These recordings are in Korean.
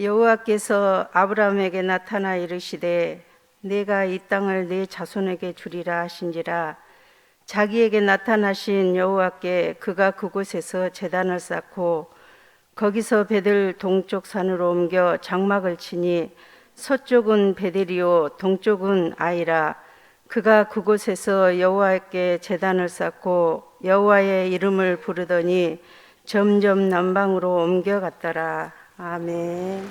여호와께서 아브라함에게 나타나 이르시되 내가 이 땅을 네 자손에게 주리라 하신지라. 자기에게 나타나신 여호와께 그가 그곳에서 제단을 쌓고 거기서 베델 동쪽 산으로 옮겨 장막을 치니 서쪽은 베델이요 동쪽은 아이라. 그가 그곳에서 여호와께 제단을 쌓고 여호와의 이름을 부르더니 점점 남방으로 옮겨갔더라. 아멘.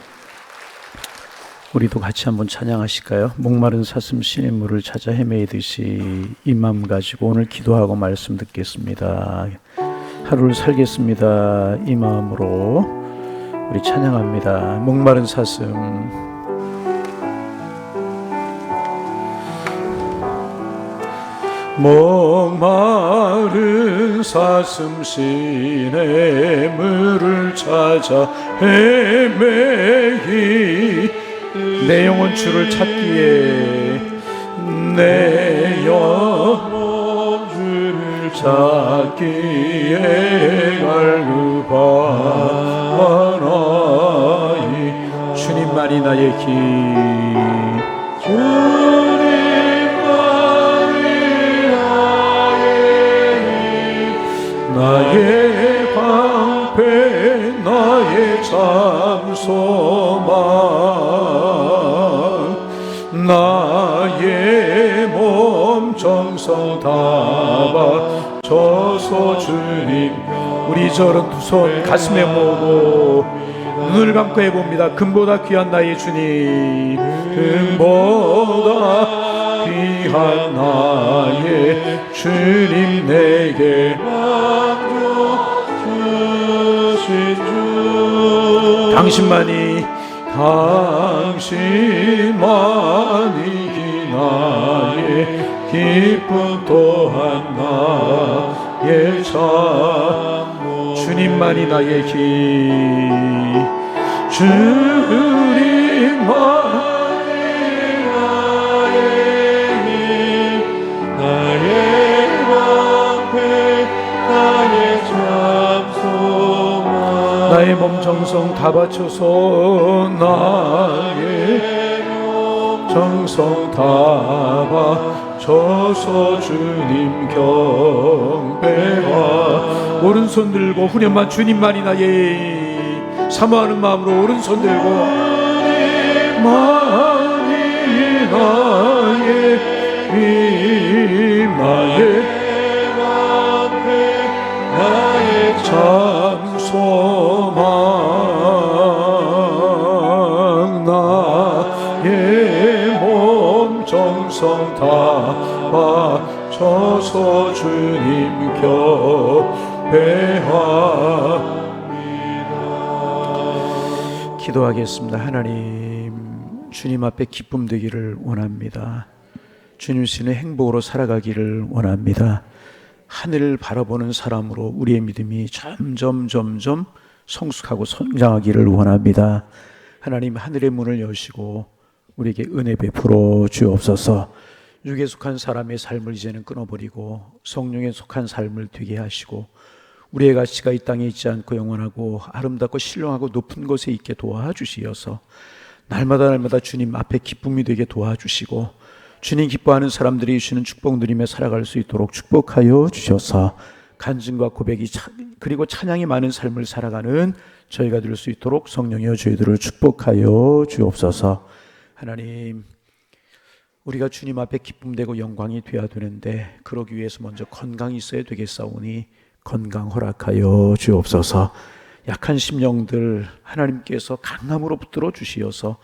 우리도 같이 한번 찬양하실까요? 목마른 사슴 시냇물을 찾아 헤매이듯이 이 마음 가지고 오늘 기도하고 말씀 듣겠습니다. 하루를 살겠습니다. 이 마음으로 우리 찬양합니다. 목마른 사슴. 목마른 사슴 시냇물을 찾아 헤매기 내 영혼 주를 찾기에 내 영혼 주를 찾기에 갈급하나이 주님만이 나의 길 나의 방패 나의 참소망 나의 몸 정성 다 바쳐서 주님 우리 저런 두 손 가슴에 모으고 눈을 감고 해봅니다. 금보다 귀한 나의 주님 금보다 귀한 나의 주님 내게 당신만이 나의 기쁨 또한 나의 참 주님만이 나의 길 주님만이 나의 방패 나의 참소망 나의 몸 정성 다 바쳐서 나의 몸 정성 다 바쳐서 주님 경배와 오른손 들고 후렴만 주님만이 나의 사모하는 마음으로 오른손 들고 만이 나의 나의 참소망 나의 몸 정성 다 바쳐서 주님 경배합니다. 기도하겠습니다. 하나님 주님 앞에 기쁨 되기를 원합니다. 주님 신의 행복으로 살아가기를 원합니다. 하늘을 바라보는 사람으로 우리의 믿음이 점점 성숙하고 성장하기를 원합니다. 하나님 하늘의 문을 여시고 우리에게 은혜 베풀어 주옵소서. 육에 속한 사람의 삶을 이제는 끊어버리고 성령에 속한 삶을 되게 하시고 우리의 가치가 이 땅에 있지 않고 영원하고 아름답고 신령하고 높은 곳에 있게 도와주시어서 날마다 주님 앞에 기쁨이 되게 도와주시고 주님 기뻐하는 사람들이 주시는 축복 누리며 살아갈 수 있도록 축복하여 주셔서 간증과 고백이 그리고 찬양이 많은 삶을 살아가는 저희가 될 수 있도록 성령이여 저희들을 축복하여 주옵소서. 하나님 우리가 주님 앞에 기쁨되고 영광이 되어야 되는데 그러기 위해서 먼저 건강이 있어야 되겠사오니 건강 허락하여 주옵소서. 약한 심령들 하나님께서 강함으로 붙들어 주시어서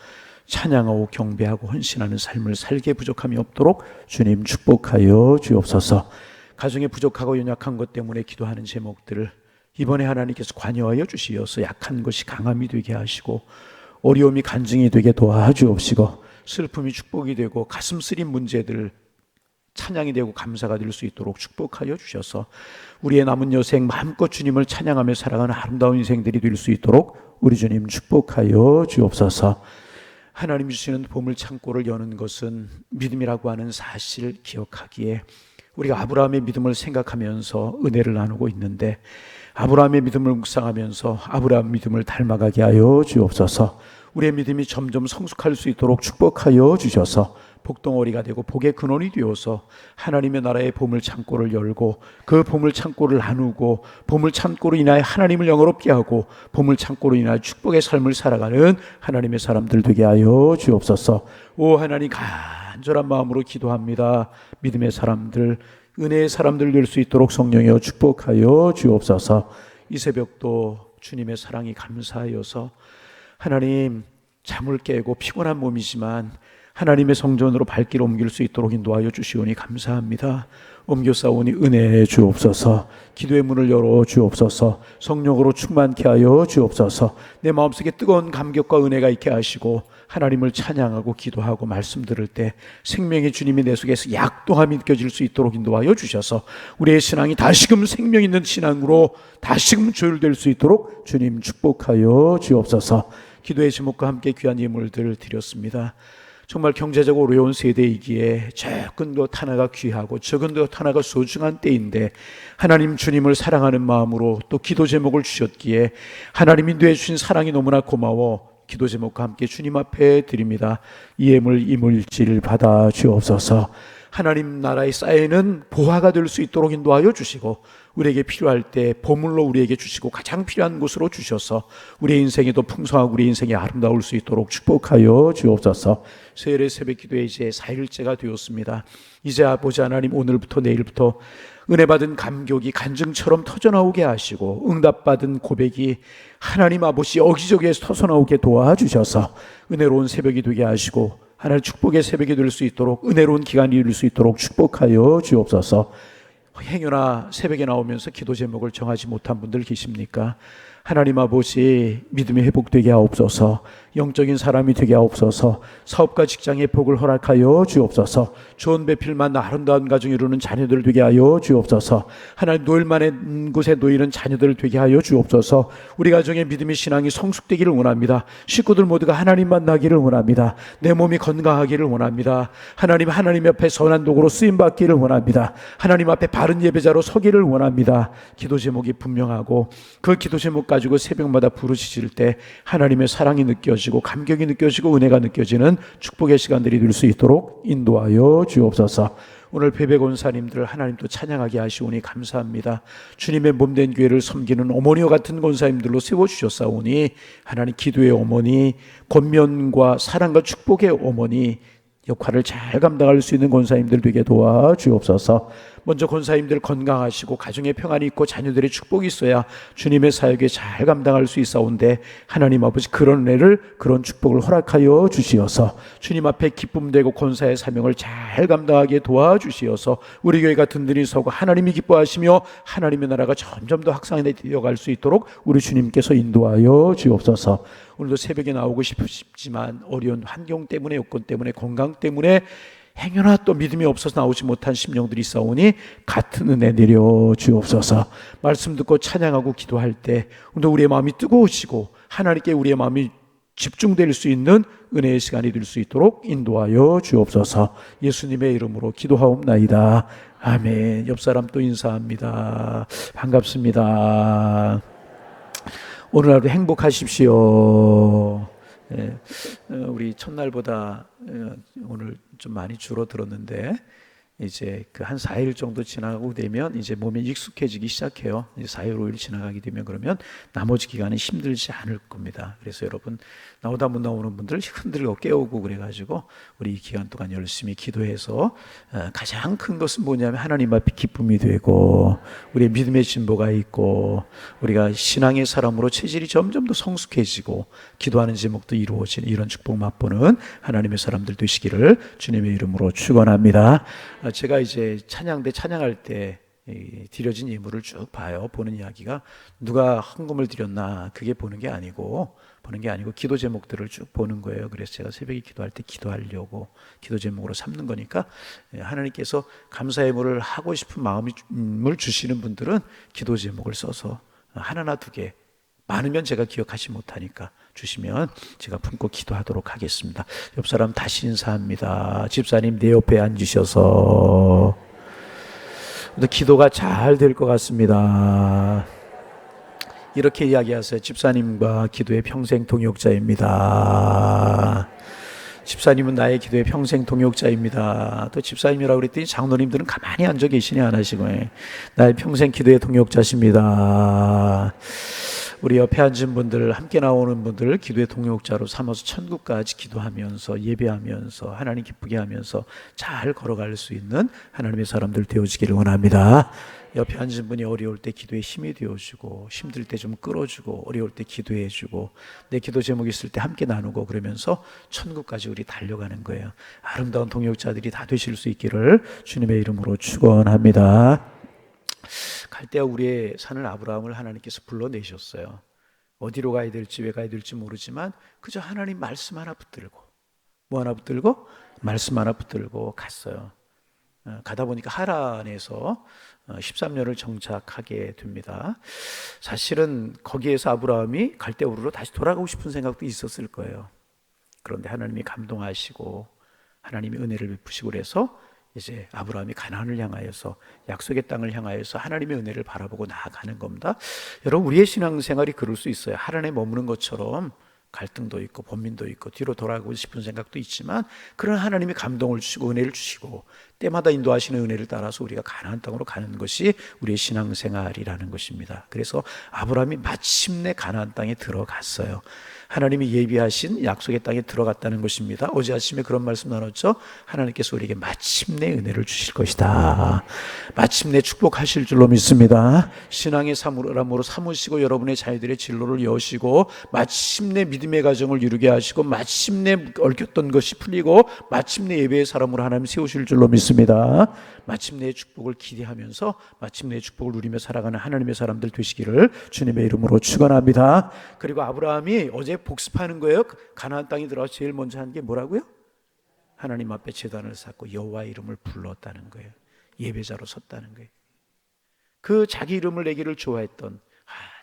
찬양하고 경배하고 헌신하는 삶을 살게 부족함이 없도록 주님 축복하여 주옵소서. 가정에 부족하고 연약한 것 때문에 기도하는 제목들을 이번에 하나님께서 관여하여 주시어서 약한 것이 강함이 되게 하시고 어려움이 간증이 되게 도와주옵시고 슬픔이 축복이 되고 가슴 쓰린 문제들 찬양이 되고 감사가 될 수 있도록 축복하여 주셔서 우리의 남은 여생 마음껏 주님을 찬양하며 살아가는 아름다운 인생들이 될 수 있도록 우리 주님 축복하여 주옵소서. 하나님 주시는 보물 창고를 여는 것은 믿음이라고 하는 사실을 기억하기에 우리가 아브라함의 믿음을 생각하면서 은혜를 나누고 있는데 아브라함의 믿음을 묵상하면서 아브라함 믿음을 닮아가게 하여 주옵소서. 우리의 믿음이 점점 성숙할 수 있도록 축복하여 주셔서 복덩어리가 되고 복의 근원이 되어서 하나님의 나라의 보물 창고를 열고 그 보물 창고를 나누고 보물 창고로 인하여 하나님을 영화롭게 하고 보물 창고로 인하여 축복의 삶을 살아가는 하나님의 사람들 되게 하여 주옵소서. 오 하나님, 간절한 마음으로 기도합니다. 믿음의 사람들, 은혜의 사람들 될 수 있도록 성령이여 축복하여 주옵소서. 이 새벽도 주님의 사랑이 감사하여서 하나님, 잠을 깨고 피곤한 몸이지만 하나님의 성전으로 발길을 옮길 수 있도록 인도하여 주시오니 감사합니다. 옮겨싸오니 은혜해 주옵소서. 기도의 문을 열어 주옵소서. 성령으로 충만케 하여 주옵소서. 내 마음속에 뜨거운 감격과 은혜가 있게 하시고 하나님을 찬양하고 기도하고 말씀 들을 때 생명의 주님이 내 속에서 약동함이 느껴질 수 있도록 인도하여 주셔서 우리의 신앙이 다시금 생명 있는 신앙으로 다시금 조율될 수 있도록 주님 축복하여 주옵소서. 기도의 제목과 함께 귀한 예물들을 드렸습니다. 정말 경제적으로 어려운 세대이기에 적은 것 하나가 귀하고 적은 것 하나가 소중한 때인데 하나님 주님을 사랑하는 마음으로 또 기도 제목을 주셨기에 하나님이 내주신 사랑이 너무나 고마워 기도 제목과 함께 주님 앞에 드립니다. 이 예물 이 물질 받아 주옵소서. 하나님 나라의 쌓이는 보화가 될 수 있도록 인도하여 주시고 우리에게 필요할 때 보물로 우리에게 주시고 가장 필요한 곳으로 주셔서 우리의 인생이 더 풍성하고 우리의 인생이 아름다울 수 있도록 축복하여 주옵소서. 수요일의 새벽 기도에 이제 4일째가 되었습니다. 이제 아버지 하나님, 오늘부터 내일부터 은혜 받은 감격이 간증처럼 터져나오게 하시고 응답받은 고백이 하나님 아버지 여기저기에서 터져나오게 도와주셔서 은혜로운 새벽이 되게 하시고 하나님 축복의 새벽이 될 수 있도록 은혜로운 기간이 될 수 있도록 축복하여 주옵소서. 행여나 새벽에 나오면서 기도 제목을 정하지 못한 분들 계십니까? 하나님 아버지, 믿음이 회복되게 하옵소서. 영적인 사람이 되게 하옵소서. 사업과 직장의 복을 허락하여 주옵소서. 좋은 배필만 아름다운 가정 이루는 자녀들 되게 하여 주옵소서. 하나님 놓일만한 곳에 놓이는 자녀들 되게 하여 주옵소서. 우리 가정의 믿음의 신앙이 성숙되기를 원합니다. 식구들 모두가 하나님 만나기를 원합니다. 내 몸이 건강하기를 원합니다. 하나님 앞에 선한 도구로 쓰임받기를 원합니다. 하나님 앞에 바른 예배자로 서기를 원합니다. 기도 제목이 분명하고 그 기도 제목 가지고 새벽마다 부르짖을 때 하나님의 사랑이 느껴지고 감격이 느껴지고 은혜가 느껴지는 축복의 시간들이 될 수 있도록 인도하여 주옵소서. 오늘 배배권사님들 하나님 또 찬양하게 하시오니 감사합니다. 주님의 몸된 교회를 섬기는 어머니와 같은 권사님들로 세워주셨사오니 하나님 기도의 어머니, 권면과 사랑과 축복의 어머니 역할을 잘 감당할 수 있는 권사님들 되게 도와주옵소서. 먼저 권사님들 건강하시고 가정에 평안이 있고 자녀들의 축복이 있어야 주님의 사역에 잘 감당할 수 있사온데 하나님 아버지 그런 은혜를 그런 축복을 허락하여 주시어서 주님 앞에 기쁨되고 권사의 사명을 잘 감당하게 도와주시어서 우리 교회가 든든히 서고 하나님이 기뻐하시며 하나님의 나라가 점점 더 확산되어 갈 수 있도록 우리 주님께서 인도하여 주옵소서. 오늘도 새벽에 나오고 싶지만 어려운 환경 때문에 여건 때문에 건강 때문에 행여나 또 믿음이 없어서 나오지 못한 심령들이 있사오니 같은 은혜 내려 주옵소서. 말씀 듣고 찬양하고 기도할 때 오늘도 우리의 마음이 뜨거워지고 하나님께 우리의 마음이 집중될 수 있는 은혜의 시간이 될 수 있도록 인도하여 주옵소서. 예수님의 이름으로 기도하옵나이다. 아멘. 옆 사람 또 인사합니다. 반갑습니다. 오늘 하루 행복하십시오. 네, 우리 첫날보다 오늘 좀 많이 줄어들었는데 이제 그 한 4일 정도 지나가고 되면 이제 몸이 익숙해지기 시작해요. 이제 4일, 5일 지나가게 되면 그러면 나머지 기간은 힘들지 않을 겁니다. 그래서 여러분 나오다 못 나오는 분들 흔들고 깨우고 그래가지고 우리 이 기간 동안 열심히 기도해서 가장 큰 것은 뭐냐면 하나님 앞에 기쁨이 되고 우리의 믿음의 진보가 있고 우리가 신앙의 사람으로 체질이 점점 더 성숙해지고 기도하는 제목도 이루어지는 이런 축복 맛보는 하나님의 사람들 되시기를 주님의 이름으로 축원합니다. 제가 이제 찬양대 찬양할 때 드려진 예물을 쭉 봐요. 보는 이야기가 누가 헌금을 드렸나 그게 보는 게 아니고 기도 제목들을 쭉 보는 거예요. 그래서 제가 새벽에 기도할 때 기도하려고 기도 제목으로 삼는 거니까 하나님께서 감사 예물을 하고 싶은 마음을 주시는 분들은 기도 제목을 써서 하나나 두 개 많으면 제가 기억하지 못하니까 주시면 제가 품고 기도하도록 하겠습니다. 옆 사람 다시 인사합니다. 집사님 내 옆에 앉으셔서 기도가 잘 될 것 같습니다. 이렇게 이야기하세요. 집사님과 기도의 평생 동역자입니다. 집사님은 나의 기도의 평생 동역자입니다. 또 집사님이라고 그랬더니 장로님들은 가만히 앉아 계시니 안 하시고, 나의 평생 기도의 동역자십니다. 우리 옆에 앉은 분들, 함께 나오는 분들 기도의 동역자로 삼아서 천국까지 기도하면서 예배하면서 하나님 기쁘게 하면서 잘 걸어갈 수 있는 하나님의 사람들 되어지기를 원합니다. 옆에 앉은 분이 어려울 때 기도에 힘이 되어주고, 힘들 때 좀 끌어주고, 어려울 때 기도해주고, 내 기도 제목 있을 때 함께 나누고, 그러면서 천국까지 우리 달려가는 거예요. 아름다운 동역자들이 다 되실 수 있기를 주님의 이름으로 축원합니다. 갈대아 우리의 산을 아브라함을 하나님께서 불러내셨어요. 어디로 가야 될지 왜 가야 될지 모르지만 그저 하나님 말씀 하나 붙들고, 뭐 하나 붙들고? 말씀 하나 붙들고 갔어요. 가다 보니까 하란에서 13년을 정착하게 됩니다. 사실은 거기에서 아브라함이 갈대아 우르로 다시 돌아가고 싶은 생각도 있었을 거예요. 그런데 하나님이 감동하시고 하나님이 은혜를 베푸시고 그래서 이제 아브라함이 가나안을 향하여서, 약속의 땅을 향하여서 하나님의 은혜를 바라보고 나아가는 겁니다. 여러분, 우리의 신앙생활이 그럴 수 있어요. 하란에 머무는 것처럼 갈등도 있고 번민도 있고 뒤로 돌아가고 싶은 생각도 있지만, 그런 하나님이 감동을 주시고 은혜를 주시고 때마다 인도하시는 은혜를 따라서 우리가 가나안 땅으로 가는 것이 우리의 신앙생활이라는 것입니다. 그래서 아브라함이 마침내 가나안 땅에 들어갔어요. 하나님이 예비하신 약속의 땅에 들어갔다는 것입니다. 어제 아침에 그런 말씀 나눴죠. 하나님께서 우리에게 마침내 은혜를 주실 것이다. 마침내 축복하실 줄로 믿습니다. 신앙의 사람으로 삼으시고 여러분의 자녀들의 진로를 여시고 마침내 믿음의 가정을 이루게 하시고 마침내 얽혔던 것이 풀리고 마침내 예배의 사람으로 하나님 세우실 줄로 믿습니다. 마침내의 축복을 기대하면서 마침내의 축복을 누리며 살아가는 하나님의 사람들 되시기를 주님의 이름으로 축원합니다. 그리고 아브라함이 어제 복습하는 거예요. 가나안 땅에 들어가서 제일 먼저 한 게 뭐라고요? 하나님 앞에 제단을 쌓고 여호와 이름을 불렀다는 거예요. 예배자로 섰다는 거예요. 그 자기 이름을 내기를 좋아했던,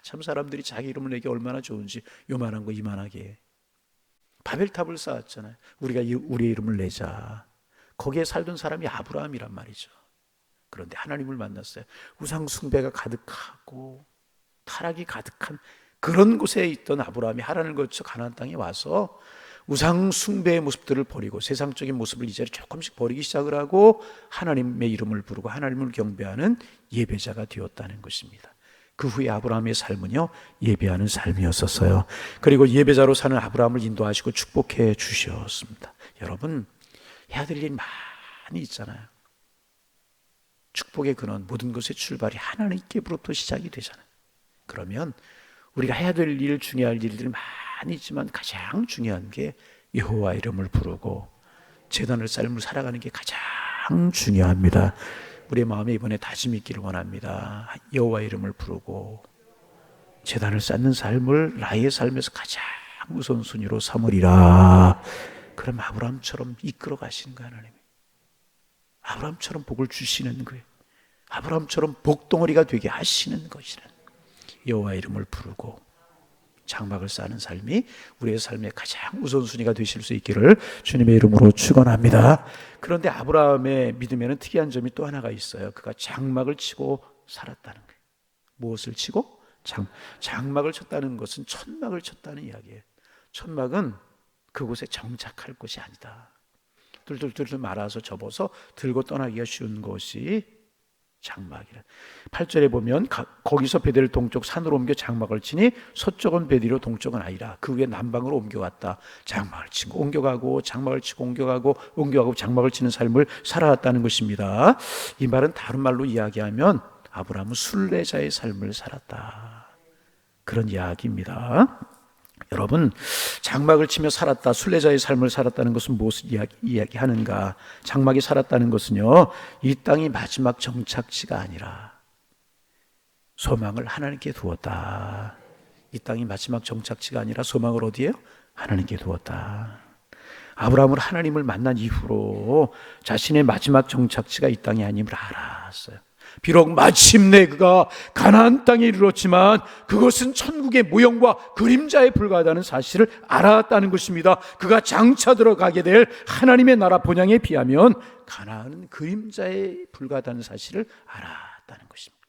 참 사람들이 자기 이름을 내기 얼마나 좋은지, 요만한 거 이만하게 바벨탑을 쌓았잖아요. 우리가 우리의 이름을 내자. 거기에 살던 사람이 아브라함이란 말이죠. 그런데 하나님을 만났어요. 우상 숭배가 가득하고 타락이 가득한 그런 곳에 있던 아브라함이 하란을 거쳐 가나안 땅에 와서 우상 숭배의 모습들을 버리고 세상적인 모습을 이제 조금씩 버리기 시작을 하고 하나님의 이름을 부르고 하나님을 경배하는 예배자가 되었다는 것입니다. 그 후에 아브라함의 삶은요, 예배하는 삶이었었어요. 그리고 예배자로 사는 아브라함을 인도하시고 축복해 주셨습니다. 여러분, 해야 될 일이 많이 있잖아요. 축복의 근원, 모든 것의 출발이 하나님께로부터 시작이 되잖아요. 그러면 우리가 해야 될 일, 중요할 일들이 많이 있지만 가장 중요한 게 여호와 이름을 부르고 제단을 삶을 살아가는 게 가장 중요합니다. 우리의 마음에 이번에 다짐이 있기를 원합니다. 여호와 이름을 부르고 제단을 쌓는 삶을 나의 삶에서 가장 우선순위로 삼으리라. 그럼 아브라함처럼 이끌어 가시는 거예요. 하나님이 아브라함처럼 복을 주시는 거예요. 아브라함처럼 복덩어리가 되게 하시는 것이라. 여호와 이름을 부르고 장막을 쌓는 삶이 우리의 삶의 가장 우선순위가 되실 수 있기를 주님의 이름으로 축원합니다. 그런데 아브라함의 믿음에는 특이한 점이 또 하나가 있어요. 그가 장막을 치고 살았다는 거예요. 무엇을 치고? 장막을 쳤다는 것은 천막을 쳤다는 이야기예요. 천막은 그곳에 정착할 것이 아니다. 뚫뚫뚫 말아서 접어서 들고 떠나기가 쉬운 것이 장막이라. 8절에 보면 거기서 베델 동쪽 산으로 옮겨 장막을 치니 서쪽은 베델이요 동쪽은 아이라. 그 후에 남방으로 옮겨갔다. 장막을 치고 옮겨가고 장막을 치고 옮겨가고 장막을 치는 삶을 살아왔다는 것입니다. 이 말은 다른 말로 이야기하면 아브라함은 순례자의 삶을 살았다, 그런 이야기입니다. 여러분, 장막을 치며 살았다, 순례자의 삶을 살았다는 것은 무엇을 이야기하는가? 장막이 살았다는 것은요, 이 땅이 마지막 정착지가 아니라 소망을 하나님께 두었다. 이 땅이 마지막 정착지가 아니라 소망을 어디에요? 하나님께 두었다. 아브라함은 하나님을 만난 이후로 자신의 마지막 정착지가 이 땅이 아님을 알았어요. 비록 마침내 그가 가나안 땅에 이르렀지만 그것은 천국의 모형과 그림자에 불과하다는 사실을 알았다는 것입니다. 그가 장차 들어가게 될 하나님의 나라 본향에 비하면 가나안은 그림자에 불과하다는 사실을 알았다는 것입니다.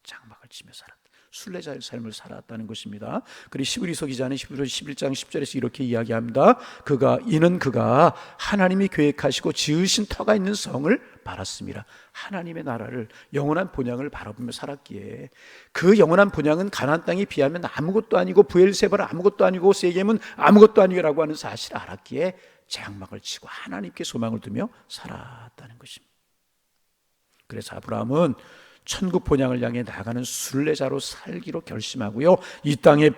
장막을 치며 살았다. 순례자의 삶을 살았다는 것입니다. 그리고 히브리서 기자는 히브리서 11장 10절에서 이렇게 이야기합니다. 이는 그가 하나님이 계획하시고 지으신 터가 있는 성을 바랐습니다. 하나님의 나라를, 영원한 본향을 바라보며 살았기에, 그 영원한 본향은 가나안 땅에 비하면 아무것도 아니고 브엘세바는 아무것도 아니고 세겜은 아무것도 아니라고 하는 사실을 알았기에 장막을 치고 하나님께 소망을 두며 살았다는 것입니다. 그래서 아브라함은 천국 본향을 향해 나가는 순례자로 살기로 결심하고요, 이 땅에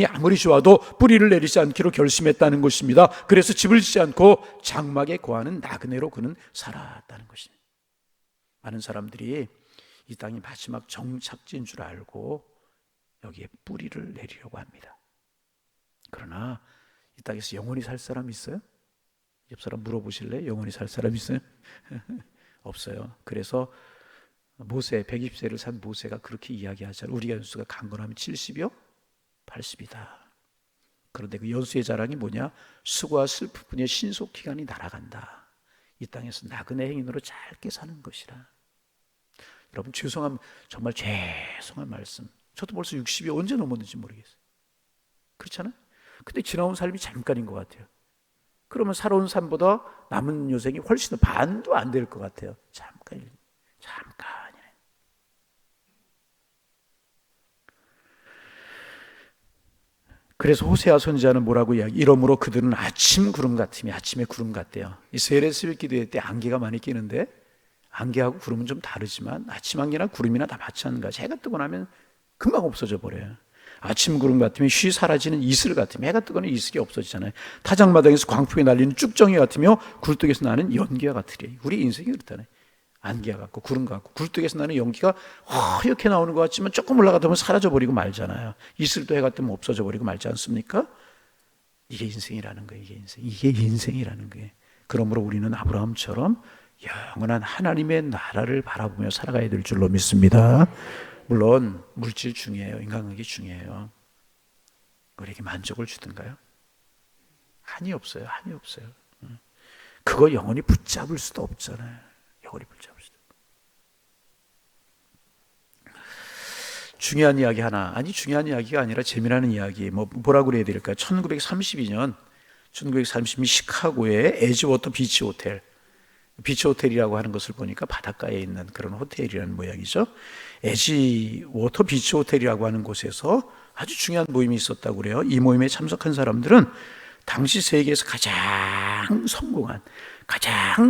아무리 좋아도 뿌리를 내리지 않기로 결심했다는 것입니다. 그래서 집을 짓지 않고 장막에 거하는 나그네로 그는 살았다는 것입니다. 많은 사람들이 이 땅이 마지막 정착지인 줄 알고 여기에 뿌리를 내리려고 합니다. 그러나 이 땅에서 영원히 살 사람 있어요? 옆 사람 물어보실래요? 영원히 살 사람 있어요? 없어요. 그래서 모세, 120세를 산 모세가 그렇게 이야기하잖아요. 우리가 연수가 강건하면 70이요? 80이다. 그런데 그 연수의 자랑이 뭐냐? 수고와 슬픔뿐이야 신속기간이 날아간다. 이 땅에서 나그네 행인으로 짧게 사는 것이라. 여러분, 정말 죄송한 말씀. 저도 벌써 60이 언제 넘었는지 모르겠어요. 그렇잖아요? 근데 지나온 삶이 잠깐인 것 같아요. 그러면 살아온 삶보다 남은 여생이 훨씬 더 반도 안 될 것 같아요. 잠깐이네. 그래서 호세아 선지자는 뭐라고 이야기? 이러므로 그들은 아침 구름 같으며, 아침의 구름 같대요. 이 세례실 기도회 때 안개가 많이 끼는데, 안개하고 구름은 좀 다르지만 아침 안개나 구름이나 다 마찬가지. 해가 뜨고 나면 금방 없어져 버려요. 아침 구름 같으면 쉬 사라지는 이슬 같으며, 해가 뜨거나 이슬이 없어지잖아요. 타작마당에서 광풍이 날리는 쭉정이 같으며 굴뚝에서 나는 연기와 같으리. 우리 인생이 그렇다네. 안개와 같고 구름 같고, 굴뚝에서 나는 연기가 허옇게 나오는 것 같지만 조금 올라가다 보면 사라져버리고 말잖아요. 이슬도 해가 뜨면 없어져버리고 말지 않습니까? 이게 인생이라는 거예요. 이게 인생이라는 거예요. 그러므로 우리는 아브라함처럼 영원한 하나님의 나라를 바라보며 살아가야 될 줄로 믿습니다. 물론 물질 중요해요. 인간관계 중요해요. 우리에게 만족을 주든가요? 한이 없어요. 그거 영원히 붙잡을 수도 없잖아요. 영원히 붙잡을 수도. 중요한 이야기 하나, 중요한 이야기가 아니라 재미나는 이야기, 뭐라고 그래야 될까요? 1932년 시카고의 에지워터 비치 호텔, 비치 호텔이라고 하는 것을 보니까 바닷가에 있는 그런 호텔이라는 모양이죠. 에지워터 비치 호텔이라고 하는 곳에서 아주 중요한 모임이 있었다고 그래요. 이 모임에 참석한 사람들은 당시 세계에서 가장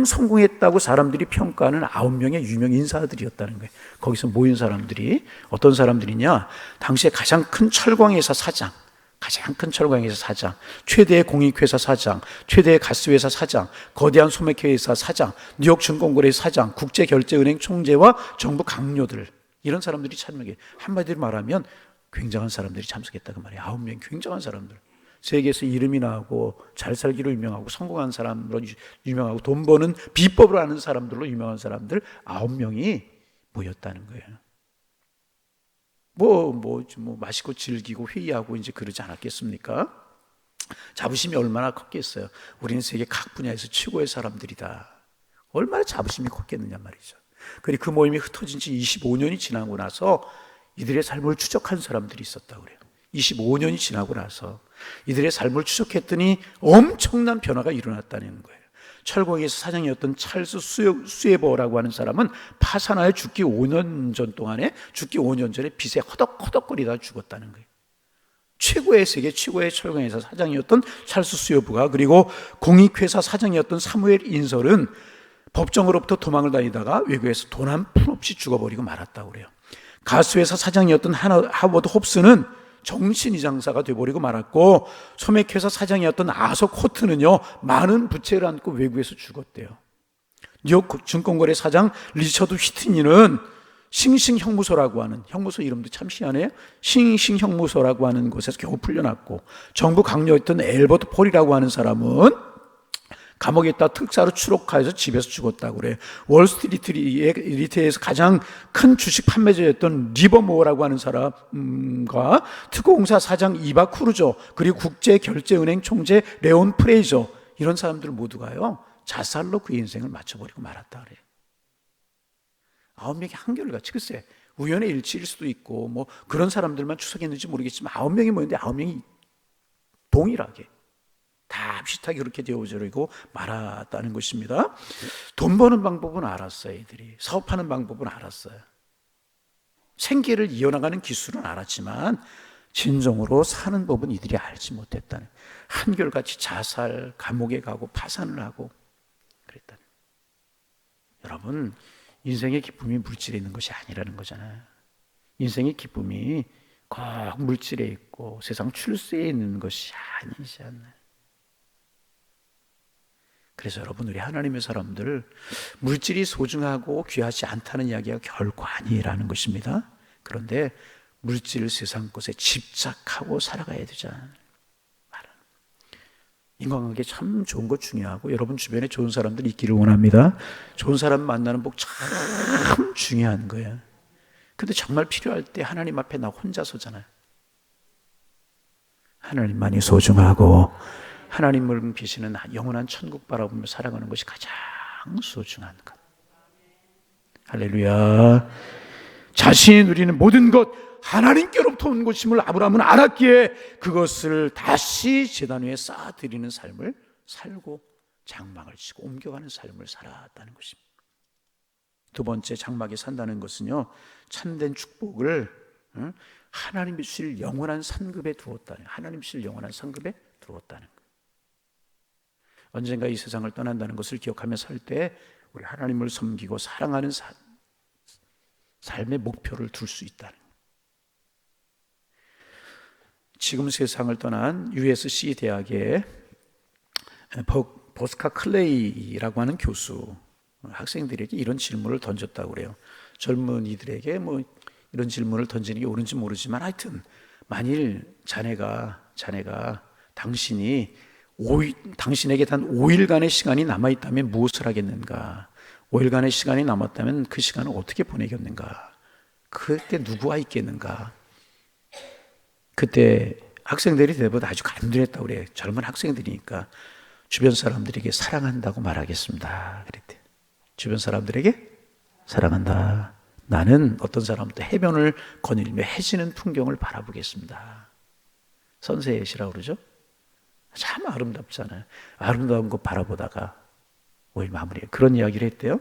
성공했다고 사람들이 평가하는 9명의 유명 인사들이었다는 거예요. 거기서 모인 사람들이 어떤 사람들이냐? 당시에 가장 큰 철광회사 사장, 최대의 공익회사 사장, 최대의 가스회사 사장, 거대한 소매회사 사장, 뉴욕 증권거래 사장, 국제결제은행 총재와 정부 강요들, 이런 사람들이 참석해. 한마디로 말하면 굉장한 사람들이 참석했다고 말이에요. 9명 굉장한 사람들. 세계에서 이름이 나고 잘 살기로 유명하고 성공한 사람으로 유명하고 돈 버는 비법을 아는 사람들로 유명한 사람들 9명이 모였다는 거예요. 마시고 즐기고 회의하고 이제 그러지 않았겠습니까? 자부심이 얼마나 컸겠어요. 우리는 세계 각 분야에서 최고의 사람들이다. 얼마나 자부심이 컸겠느냐 말이죠. 그리고 그 모임이 흩어진 지 25년이 지나고 나서 이들의 삶을 추적한 사람들이 있었다고 그래요. 25년이 지나고 나서 이들의 삶을 추적했더니 엄청난 변화가 일어났다는 거예요. 철공에서 사장이었던 찰스 수에버라고 하는 사람은 파산하여 죽기 5년 전에 빚에 허덕허덕거리다 죽었다는 거예요. 세계 최고의 철공회사 사장이었던 찰스 수에버가, 그리고 공익회사 사장이었던 사무엘 인설은 법정으로부터 도망을 다니다가 외국에서 돈 한 푼 없이 죽어버리고 말았다고 그래요. 가스회사 사장이었던 하워드 홉스는 정신이장사가 되어버리고 말았고, 소매회사 사장이었던 아서 코트는요, 많은 부채를 안고 외국에서 죽었대요. 뉴욕 증권거래 사장 리처드 휘트니는 싱싱형무소라고 하는, 형무소 이름도 참 희한해요. 싱싱형무소라고 하는 곳에서 겨우 풀려났고, 정부 강요였던 엘버트 폴이라고 하는 사람은 감옥에 있다 특사로 추록하여서 집에서 죽었다고 그래요. 월스트리트에서 가장 큰 주식 판매자였던 리버모어라고 하는 사람과 특허공사 사장 이바 쿠르조, 그리고 국제결제은행 총재 레온 프레이저, 이런 사람들 모두가요 자살로 그 인생을 마쳐버리고 말았다 그래요. 9명이 한결같이, 글쎄 우연의 일치일 수도 있고 뭐 그런 사람들만 추석했는지 모르겠지만 9명이 모였는데 9명이 동일하게 다 비슷하게 그렇게 되어버리고 말았다는 것입니다. 돈 버는 방법은 알았어요. 애들이 사업하는 방법은 알았어요. 생계를 이어나가는 기술은 알았지만 진정으로 사는 법은 이들이 알지 못했다는, 한결같이 자살, 감옥에 가고 파산을 하고 그랬다는. 여러분, 인생의 기쁨이 물질에 있는 것이 아니라는 거잖아요. 인생의 기쁨이 꼭 물질에 있고 세상 출세에 있는 것이 아니지 않나요? 그래서 여러분, 우리 하나님의 사람들, 물질이 소중하고 귀하지 않다는 이야기가 결코 아니라는 것입니다. 그런데 물질 세상 것에 집착하고 살아가야 되잖아요. 인간관계 참 좋은 거 중요하고, 여러분 주변에 좋은 사람들이 있기를 원합니다. 좋은 사람 만나는 복 참 중요한 거예요. 근데 정말 필요할 때 하나님 앞에 나 혼자 서잖아요. 하나님만이 소중하고 하나님을 계시는 영원한 천국 바라보며 살아가는 것이 가장 소중한 것. 할렐루야. 자신이 누리는 모든 것 하나님께로부터 온 것임을 아브라함은 알았기에 그것을 다시 제단 위에 쌓아드리는 삶을 살고 장막을 치고 옮겨가는 삶을 살았다는 것입니다. 두 번째, 장막에 산다는 것은요, 참된 축복을 하나님이 주실 영원한 상급에 두었다는, 하나님 주실 영원한 상급에 두었다는 것. 언젠가 이 세상을 떠난다는 것을 기억하며 살 때 우리 하나님을 섬기고 사랑하는 삶의 목표를 둘 수 있다는 것. 지금 세상을 떠난 USC 대학의 보스카 클레이라고 하는 교수, 학생들에게 이런 질문을 던졌다고 그래요. 젊은이들에게 뭐 이런 질문을 던지는 게 옳은지 모르지만, 하여튼 만일 자네가 당신에게 단 5일간의 시간이 남아있다면 무엇을 하겠는가? 5일간의 시간이 남았다면 그 시간을 어떻게 보내겠는가? 그때 누구와 있겠는가? 그때 학생들이 대부분 아주 간절했다고 그래요. 젊은 학생들이니까 주변 사람들에게 사랑한다고 말하겠습니다. 그랬대요. 주변 사람들에게 사랑한다. 나는 어떤 사람부터 해변을 거닐며 해지는 풍경을 바라보겠습니다. 선셋이라고 그러죠. 참 아름답잖아요. 아름다운 거 바라보다가 5일 마무리에 그런 이야기를 했대요.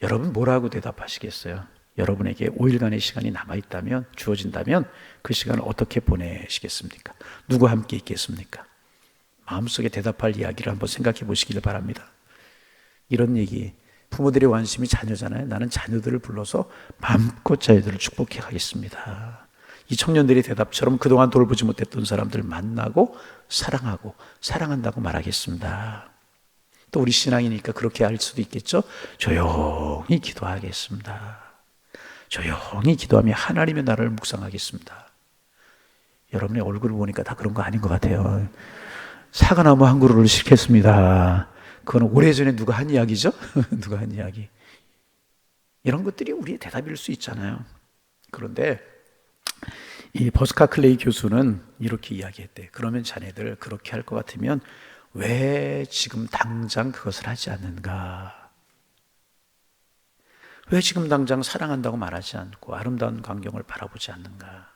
여러분 뭐라고 대답하시겠어요? 여러분에게 5일간의 시간이 남아있다면, 주어진다면 그 시간을 어떻게 보내시겠습니까? 누구와 함께 있겠습니까? 마음속에 대답할 이야기를 한번 생각해 보시길 바랍니다. 이런 얘기, 부모들의 관심이 자녀잖아요. 나는 자녀들을 불러서 마음껏 자녀들을 축복해 가겠습니다. 이 청년들의 대답처럼 그동안 돌보지 못했던 사람들 만나고 사랑하고 사랑한다고 말하겠습니다. 또 우리 신앙이니까 그렇게 할 수도 있겠죠. 조용히 기도하겠습니다. 조용히 기도하며 하나님의 나라를 묵상하겠습니다. 여러분의 얼굴을 보니까 다 그런 거 아닌 것 같아요. 사과나무 한 그루를 싣겠습니다. 그건 오래전에 누가 한 이야기죠? 누가 한 이야기. 이런 것들이 우리의 대답일 수 있잖아요. 그런데 이 버스카 클레이 교수는 이렇게 이야기했대. 그러면 자네들 그렇게 할 것 같으면 왜 지금 당장 그것을 하지 않는가? 왜 지금 당장 사랑한다고 말하지 않고 아름다운 광경을 바라보지 않는가?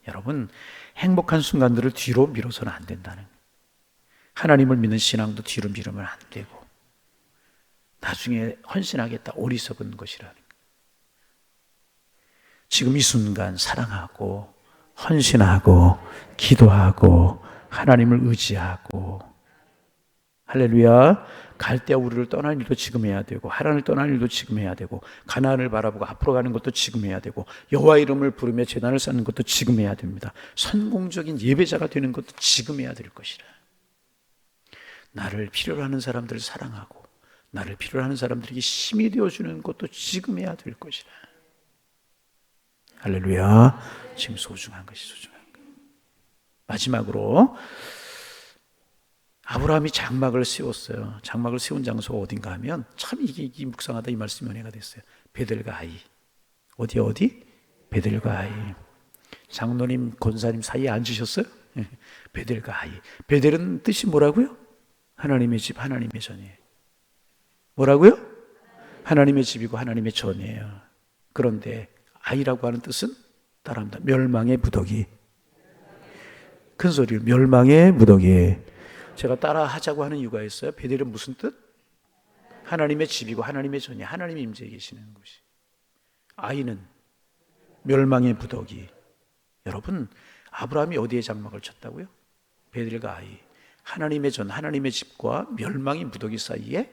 여러분, 행복한 순간들을 뒤로 미뤄서는 안 된다는 거예요. 하나님을 믿는 신앙도 뒤로 미루면 안 되고, 나중에 헌신하겠다, 어리석은 것이라는 거예요. 지금 이 순간 사랑하고 헌신하고 기도하고 하나님을 의지하고, 할렐루야. 갈대아 우르를 떠날 일도 지금 해야 되고, 하란을 떠날 일도 지금 해야 되고, 가나안을 바라보고 앞으로 가는 것도 지금 해야 되고, 여호와 이름을 부르며 제단을 쌓는 것도 지금 해야 됩니다. 성공적인 예배자가 되는 것도 지금 해야 될 것이라. 나를 필요로 하는 사람들을 사랑하고 나를 필요로 하는 사람들에게 힘이 되어주는 것도 지금 해야 될 것이라. 할렐루야. 지금 소중한 것이 소중한 거예요. 마지막으로 아브라함이 장막을 세웠어요. 장막을 세운 장소가 어딘가 하면, 참 이게 묵상하다 이 말씀이 은혜가 됐어요. 베델과 아이. 어디? 베델과 아이. 장로님, 권사님 사이에 앉으셨어요? 베델과 아이. 베델은 뜻이 뭐라고요? 하나님의 집, 하나님의 전이에요. 뭐라고요? 하나님의 집이고 하나님의 전이에요. 그런데 아이라고 하는 뜻은 따라합니다. 멸망의 무더기. 큰 소리로 멸망의 무더기. 제가 따라 하자고 하는 이유가 있어요. 베델은 무슨 뜻? 하나님의 집이고 하나님의 전이, 하나님의 임재에 계시는 곳이. 아이는 멸망의 무더기. 여러분, 아브라함이 어디에 장막을 쳤다고요? 베델과 아이, 하나님의 전, 하나님의 집과 멸망의 무더기 사이에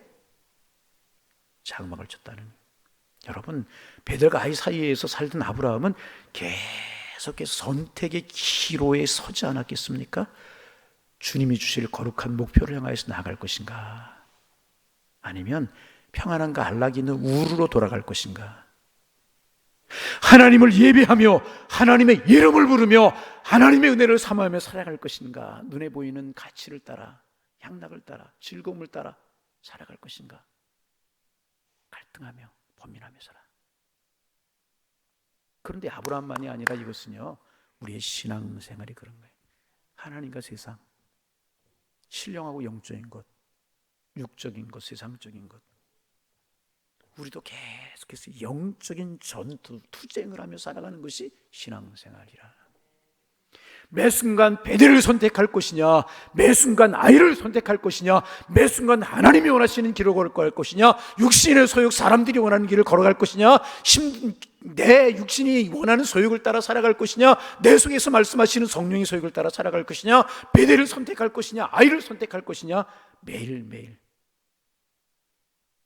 장막을 쳤다는 거예요. 여러분, 베델과 아이 사이에서 살던 아브라함은 계속해서 선택의 기로에 서지 않았겠습니까? 주님이 주실 거룩한 목표를 향하여서 나아갈 것인가? 아니면 평안함과 안락이 있는 우르로 돌아갈 것인가? 하나님을 예배하며 하나님의 이름을 부르며 하나님의 은혜를 삼하며 살아갈 것인가? 눈에 보이는 가치를 따라, 향락을 따라, 즐거움을 따라 살아갈 것인가? 갈등하며 번민하며 살아. 그런데 아브라함만이 아니라 이것은요, 우리의 신앙생활이 그런 거예요. 하나님과 세상, 신령하고 영적인 것, 육적인 것, 세상적인 것, 우리도 계속해서 영적인 전투, 투쟁을 하며 살아가는 것이 신앙생활이라. 매 순간 베델을 선택할 것이냐, 매 순간 아이를 선택할 것이냐, 매 순간 하나님이 원하시는 길을 걸어갈 것이냐, 육신의 소욕, 사람들이 원하는 길을 걸어갈 것이냐, 내 육신이 원하는 소욕을 따라 살아갈 것이냐, 내 속에서 말씀하시는 성령의 소욕을 따라 살아갈 것이냐, 베델을 선택할 것이냐, 아이를 선택할 것이냐, 매일매일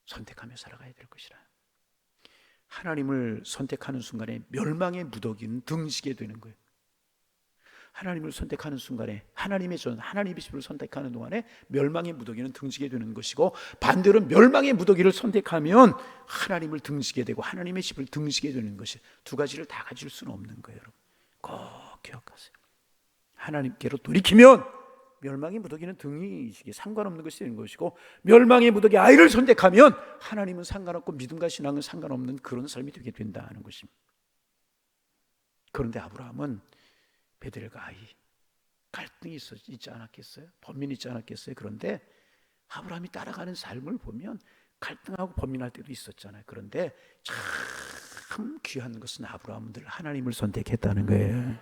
선택하며 살아가야 될 것이라. 하나님을 선택하는 순간에 멸망의 무더기는 등지게 되는 거예요. 하나님을 선택하는 순간에 하나님의 전, 하나님의 집을 선택하는 동안에 멸망의 무더기는 등지게 되는 것이고, 반대로 멸망의 무더기를 선택하면 하나님을 등지게 되고 하나님의 집을 등지게 되는 것이, 두 가지를 다 가질 수는 없는 거예요. 여러분, 꼭 기억하세요. 하나님께로 돌이키면 멸망의 무더기는 등이시기에 상관없는 것이 되는 것이고, 멸망의 무더기 아이를 선택하면 하나님은 상관없고 믿음과 신앙은 상관없는 그런 삶이 되게 된다는 것입니다. 그런데 아브라함은 베델과 아이, 갈등이 있지 않았겠어요? 번민이 있지 않았겠어요? 그런데 아브라함이 따라가는 삶을 보면 갈등하고 번민할 때도 있었잖아요. 그런데 참 귀한 것은 아브라함은 늘 하나님을 선택했다는 거예요.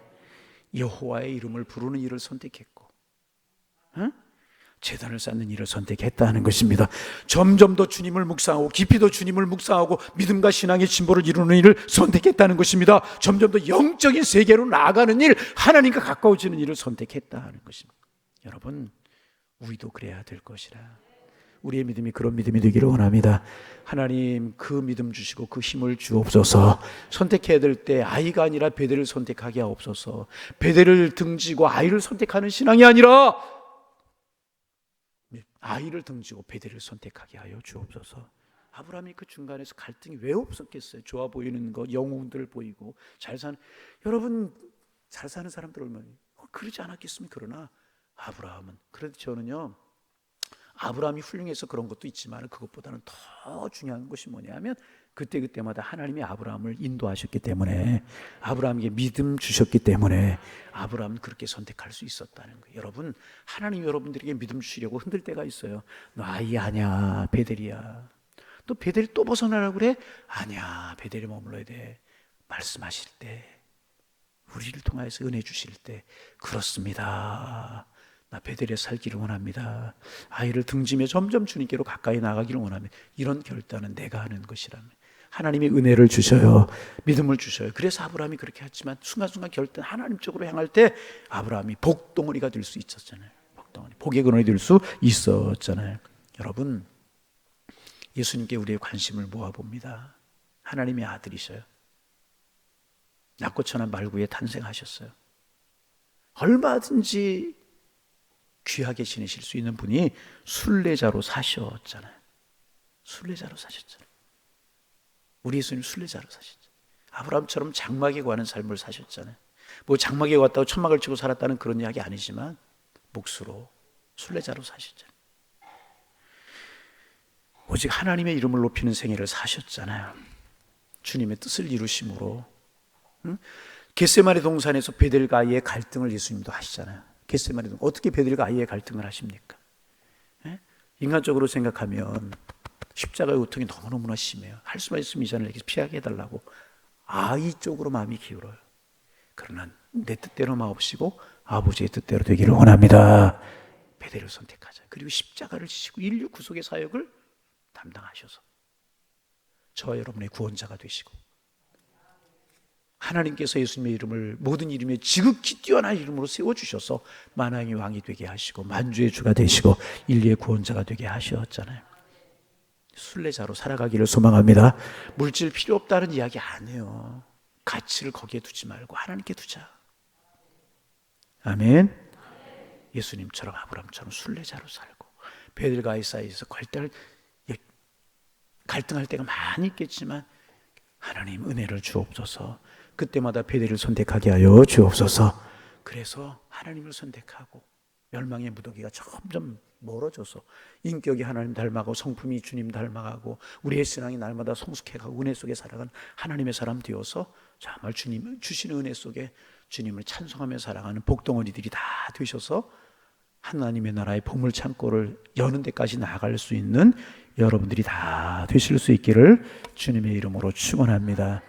여호와의 이름을 부르는 일을 선택했고, 제단을 쌓는 일을 선택했다는 것입니다. 점점 더 주님을 묵상하고 깊이 더 주님을 묵상하고 믿음과 신앙의 진보를 이루는 일을 선택했다는 것입니다. 점점 더 영적인 세계로 나아가는 일, 하나님과 가까워지는 일을 선택했다는 것입니다. 여러분, 우리도 그래야 될 것이라. 우리의 믿음이 그런 믿음이 되기를 원합니다. 하나님, 그 믿음 주시고 그 힘을 주옵소서. 선택해야 될 때 아이가 아니라 베델을 선택하게 하옵소서. 베델을 등지고 아이를 선택하는 신앙이 아니라 아이를 등지고 베델을 선택하게 하여 주옵소서. 아브라함이 그 중간에서 갈등이 왜 없었겠어요? 좋아 보이는 것, 영웅들 보이고 잘 사는, 여러분 잘 사는 사람들 얼마나 그러지 않았겠습니까? 그러나 아브라함은, 그래도 저는요, 아브라함이 훌륭해서 그런 것도 있지만 그것보다는 더 중요한 것이 뭐냐면 그때그때마다 하나님이 아브라함을 인도하셨기 때문에, 아브라함에게 믿음 주셨기 때문에 아브라함은 그렇게 선택할 수 있었다는 거예요. 여러분, 하나님이 여러분들에게 믿음 주시려고 흔들 때가 있어요. 너 아이 아니야, 베델이야. 또 베델 또 벗어나라고 그래? 아니야, 베델에 머물러야 돼. 말씀하실 때, 우리를 통하여서 은혜 주실 때, 그렇습니다, 나 베델에 살기를 원합니다, 아이를 등지며 점점 주님께로 가까이 나가기를 원합니다, 이런 결단은 내가 하는 것이라면 하나님이 은혜를 주셔요. 믿음을 주셔요. 그래서 아브라함이 그렇게 했지만 순간순간 결단 하나님 쪽으로 향할 때 아브라함이 복덩어리가 될 수 있었잖아요. 복덩어리, 복의 근원이 될 수 있었잖아요. 여러분, 예수님께 우리의 관심을 모아봅니다. 하나님의 아들이셔요. 낮고 천한 말구에 탄생하셨어요. 얼마든지 귀하게 지내실 수 있는 분이 순례자로 사셨잖아요. 순례자로 사셨잖아요. 우리 예수님 순례자로 사셨죠. 아브라함처럼 장막에 관한 삶을 사셨잖아요. 뭐 장막에 왔다고 천막을 치고 살았다는 그런 이야기 아니지만 몫으로 순례자로 사셨잖아요. 오직 하나님의 이름을 높이는 생애를 사셨잖아요. 주님의 뜻을 이루심으로. 겟세마네 동산에서 베델과 아이의 갈등을 예수님도 하시잖아요. 겟세마네 동산, 어떻게 베델과 아이의 갈등을 하십니까? 인간적으로 생각하면 십자가의 고통이 너무너무나 심해요. 할 수만 있으면 이 잔을 피하게 해달라고 아이 쪽으로 마음이 기울어요. 그러나 내 뜻대로 마옵시고 아버지의 뜻대로 되기를 원합니다. 베델을 선택하자. 그리고 십자가를 지시고 인류 구속의 사역을 담당하셔서 저와 여러분의 구원자가 되시고, 하나님께서 예수님의 이름을 모든 이름에 지극히 뛰어난 이름으로 세워주셔서 만왕의 왕이 되게 하시고 만주의 주가 되시고 인류의 구원자가 되게 하셨잖아요. 순례자로 살아가기를 소망합니다. 물질 필요 없다는 이야기 안 해요. 가치를 거기에 두지 말고 하나님께 두자. 아멘. 예수님처럼 아브라함처럼 순례자로 살고, 베델과의 사이에서 갈등할 때가 많이 있겠지만 하나님 은혜를 주옵소서. 그때마다 베델을 선택하게 하여 주옵소서. 그래서 하나님을 선택하고 멸망의 무더기가 점점 멀어져서 인격이 하나님 닮아가고 성품이 주님 닮아가고 우리의 신앙이 날마다 성숙해가고 은혜 속에 살아가는 하나님의 사람 되어서 정말 주님 주시는 은혜 속에 주님을 찬송하며 살아가는 복덩어리들이 다 되셔서 하나님의 나라의 보물 창고를 여는 데까지 나아갈 수 있는 여러분들이 다 되실 수 있기를 주님의 이름으로 축원합니다.